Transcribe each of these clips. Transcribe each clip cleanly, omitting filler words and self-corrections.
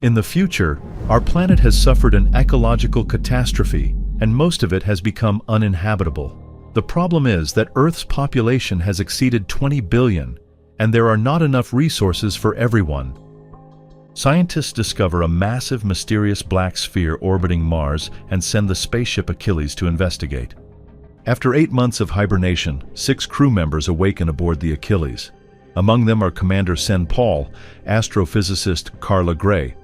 In the future, our planet has suffered an ecological catastrophe, and most of it has become uninhabitable. The problem is that Earth's population has exceeded 20 billion, and there are not enough resources for everyone. Scientists discover a massive, mysterious black sphere orbiting Mars and send the spaceship Achilles to investigate. After 8 months of hibernation, 6 crew members awaken aboard the Achilles. Among them are Commander Sen Paul, astrophysicist Carla Gray,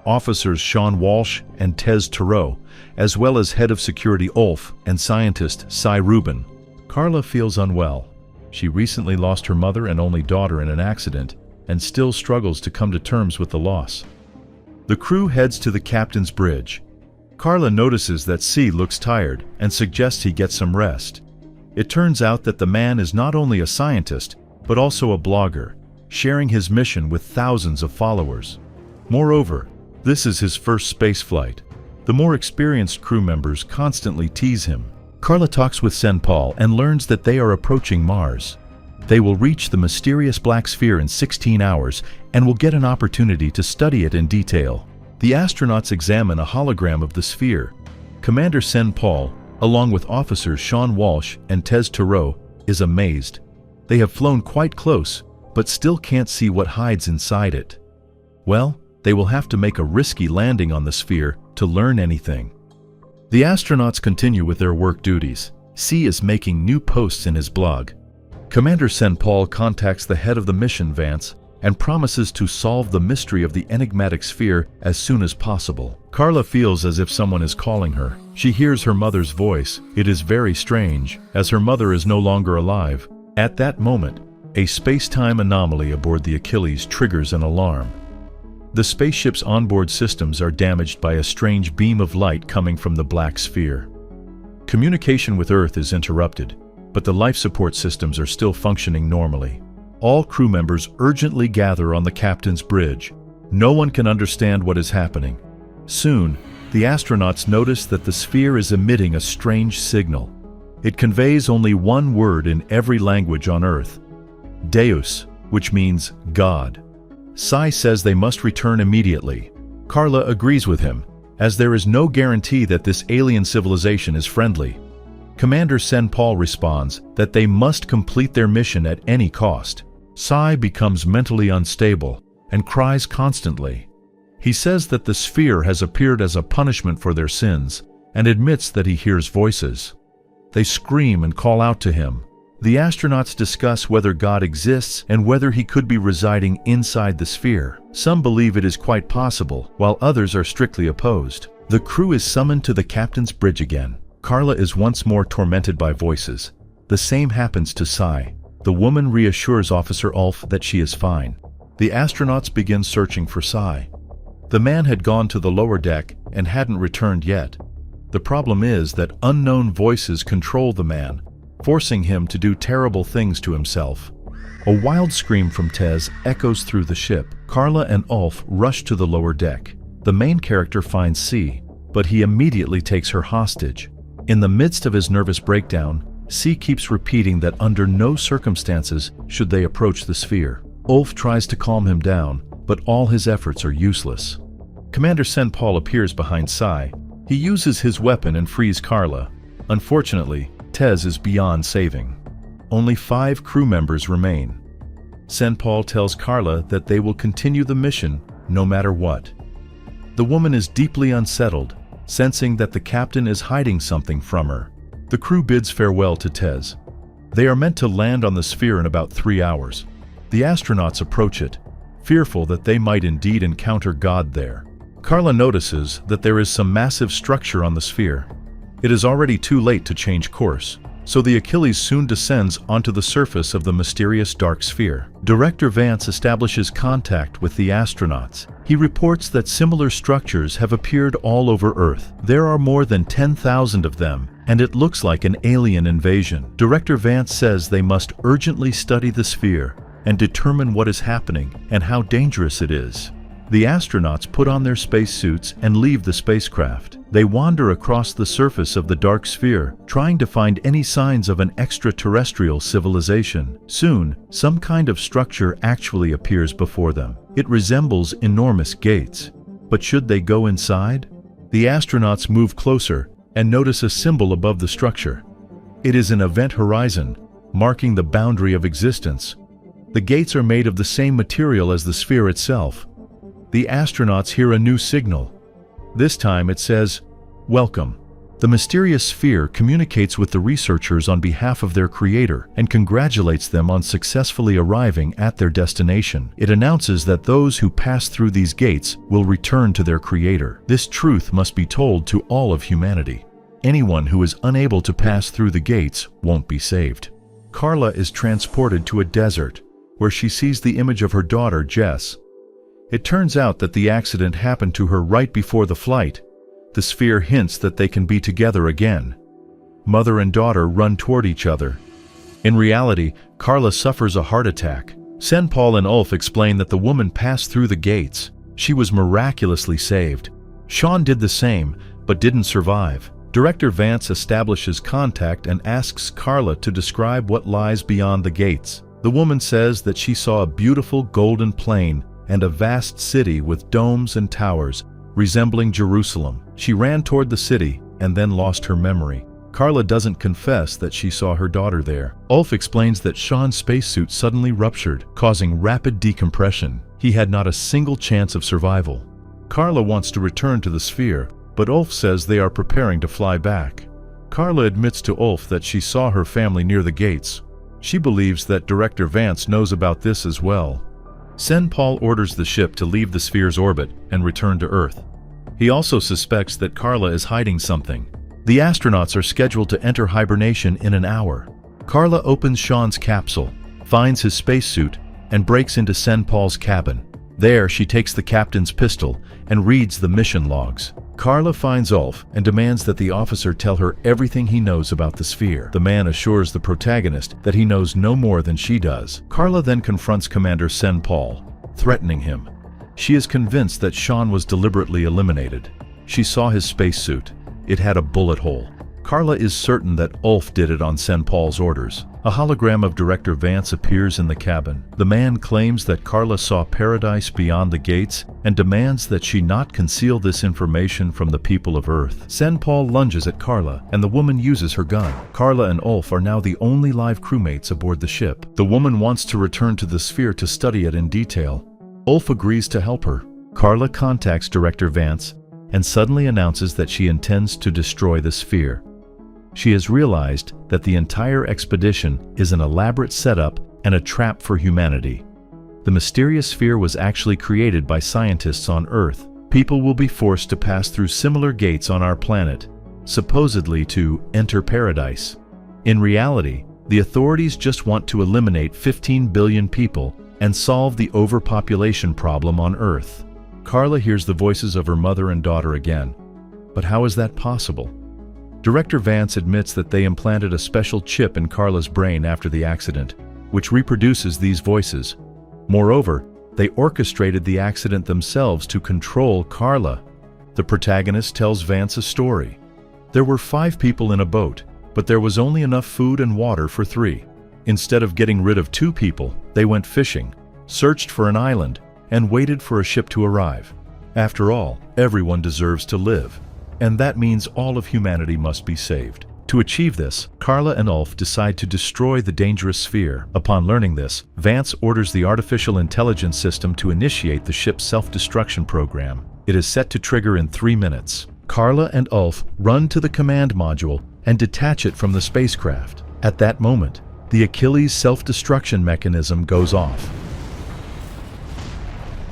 officers Sean Walsh and Tez Tarot, as well as head of security Ulf and scientist Cy Rubin. Carla feels unwell. She recently lost her mother and only daughter in an accident and still struggles to come to terms with the loss. The crew heads to the captain's bridge. Carla notices that C looks tired and suggests he get some rest. It turns out that the man is not only a scientist, but also a blogger, sharing his mission with thousands of followers. Moreover, this is his first space flight. The more experienced crew members constantly tease him. Carla talks with Sen Paul and learns that they are approaching Mars. They will reach the mysterious black sphere in 16 hours and will get an opportunity to study it in detail. The astronauts examine a hologram of the sphere. Commander Sen Paul, along with officers Sean Walsh and Tez Tarot, is amazed. They have flown quite close, but still can't see what hides inside it. Well, they will have to make a risky landing on the sphere to learn anything. The astronauts continue with their work duties. C is making new posts in his blog. Commander Sen Paul contacts the head of the mission, Vance, and promises to solve the mystery of the enigmatic sphere as soon as possible. Carla feels as if someone is calling her. She hears her mother's voice. It is very strange, as her mother is no longer alive. At that moment, a space-time anomaly aboard the Achilles triggers an alarm. The spaceship's onboard systems are damaged by a strange beam of light coming from the black sphere. Communication with Earth is interrupted, but the life support systems are still functioning normally. All crew members urgently gather on the captain's bridge. No one can understand what is happening. Soon, the astronauts notice that the sphere is emitting a strange signal. It conveys only one word in every language on Earth: Deus, which means God. Cy says they must return immediately. Carla agrees with him, as there is no guarantee that this alien civilization is friendly. Commander Sen Paul responds that they must complete their mission at any cost. Cy becomes mentally unstable and cries constantly. He says that the sphere has appeared as a punishment for their sins and admits that he hears voices. They scream and call out to him. The astronauts discuss whether God exists and whether he could be residing inside the sphere. Some believe it is quite possible, while others are strictly opposed. The crew is summoned to the captain's bridge again. Carla is once more tormented by voices. The same happens to Cy. The woman reassures Officer Ulf that she is fine. The astronauts begin searching for Cy. The man had gone to the lower deck and hadn't returned yet. The problem is that unknown voices control the man, forcing him to do terrible things to himself. A wild scream from Tez echoes through the ship. Carla and Ulf rush to the lower deck. The main character finds C, but he immediately takes her hostage. In the midst of his nervous breakdown, C keeps repeating that under no circumstances should they approach the sphere. Ulf tries to calm him down, but all his efforts are useless. Commander Sen Paul appears behind Cy. He uses his weapon and frees Carla. Unfortunately, Tez is beyond saving. Only 5 crew members remain. Sen Paul tells Carla that they will continue the mission no matter what. The woman is deeply unsettled, sensing that the captain is hiding something from her. The crew bids farewell to Tez. They are meant to land on the sphere in about 3 hours. The astronauts approach it, fearful that they might indeed encounter God there. Carla notices that there is some massive structure on the sphere. It is already too late to change course, so the Achilles soon descends onto the surface of the mysterious dark sphere. Director Vance establishes contact with the astronauts. He reports that similar structures have appeared all over Earth. There are more than 10,000 of them, and it looks like an alien invasion. Director Vance says they must urgently study the sphere and determine what is happening and how dangerous it is. The astronauts put on their spacesuits and leave the spacecraft. They wander across the surface of the dark sphere, trying to find any signs of an extraterrestrial civilization. Soon, some kind of structure actually appears before them. It resembles enormous gates. But should they go inside? The astronauts move closer and notice a symbol above the structure. It is an event horizon, marking the boundary of existence. The gates are made of the same material as the sphere itself. The astronauts hear a new signal. This time it says, "Welcome." The mysterious sphere communicates with the researchers on behalf of their creator and congratulates them on successfully arriving at their destination. It announces that those who pass through these gates will return to their creator. This truth must be told to all of humanity. Anyone who is unable to pass through the gates won't be saved. Carla is transported to a desert, where she sees the image of her daughter, Jess. It turns out that the accident happened to her right before the flight. The sphere hints that they can be together again. Mother and daughter run toward each other. In reality, Carla suffers a heart attack. St. Paul and Ulf explain that the woman passed through the gates. She was miraculously saved. Sean did the same, but didn't survive. Director Vance establishes contact and asks Carla to describe what lies beyond the gates. The woman says that she saw a beautiful golden plain and a vast city with domes and towers, resembling Jerusalem. She ran toward the city and then lost her memory. Carla doesn't confess that she saw her daughter there. Ulf explains that Sean's spacesuit suddenly ruptured, causing rapid decompression. He had not a single chance of survival. Carla wants to return to the sphere, but Ulf says they are preparing to fly back. Carla admits to Ulf that she saw her family near the gates. She believes that Director Vance knows about this as well. St. Paul orders the ship to leave the sphere's orbit and return to Earth. He also suspects that Carla is hiding something. The astronauts are scheduled to enter hibernation in an hour. Carla opens Sean's capsule, finds his spacesuit, and breaks into St. Paul's cabin. There, she takes the captain's pistol and reads the mission logs. Carla finds Ulf and demands that the officer tell her everything he knows about the sphere. The man assures the protagonist that he knows no more than she does. Carla then confronts Commander St. Paul, threatening him. She is convinced that Sean was deliberately eliminated. She saw his spacesuit. It had a bullet hole. Carla is certain that Ulf did it on St. Paul's orders. A hologram of Director Vance appears in the cabin. The man claims that Carla saw paradise beyond the gates and demands that she not conceal this information from the people of Earth. St. Paul lunges at Carla, and the woman uses her gun. Carla and Ulf are now the only live crewmates aboard the ship. The woman wants to return to the sphere to study it in detail. Ulf agrees to help her. Carla contacts Director Vance and suddenly announces that she intends to destroy the sphere. She has realized that the entire expedition is an elaborate setup and a trap for humanity. The mysterious sphere was actually created by scientists on Earth. People will be forced to pass through similar gates on our planet, supposedly to enter paradise. In reality, the authorities just want to eliminate 15 billion people and solve the overpopulation problem on Earth. Carla hears the voices of her mother and daughter again. But how is that possible? Director Vance admits that they implanted a special chip in Carla's brain after the accident, which reproduces these voices. Moreover, they orchestrated the accident themselves to control Carla. The protagonist tells Vance a story. There were 5 people in a boat, but there was only enough food and water for 3. Instead of getting rid of 2 people, they went fishing, searched for an island, and waited for a ship to arrive. After all, everyone deserves to live. And that means all of humanity must be saved. To achieve this, Carla and Ulf decide to destroy the dangerous sphere. Upon learning this, Vance orders the artificial intelligence system to initiate the ship's self-destruction program. It is set to trigger in 3 minutes. Carla and Ulf run to the command module and detach it from the spacecraft. At that moment, the Achilles self-destruction mechanism goes off.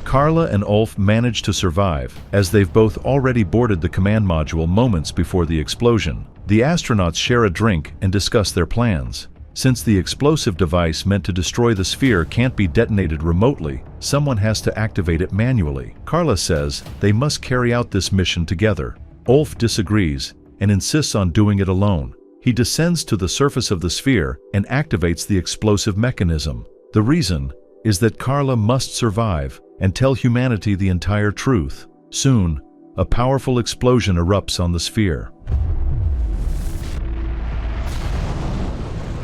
Carla and Ulf manage to survive, as they've both already boarded the command module moments before the explosion. The astronauts share a drink and discuss their plans. Since the explosive device meant to destroy the sphere can't be detonated remotely, someone has to activate it manually. Carla says they must carry out this mission together. Ulf disagrees and insists on doing it alone. He descends to the surface of the sphere and activates the explosive mechanism. The reason is that Carla must survive and tell humanity the entire truth. Soon, a powerful explosion erupts on the sphere.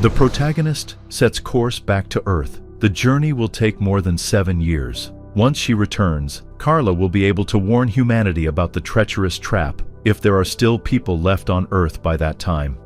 The protagonist sets course back to Earth. The journey will take more than 7 years. Once she returns, Carla will be able to warn humanity about the treacherous trap if there are still people left on Earth by that time.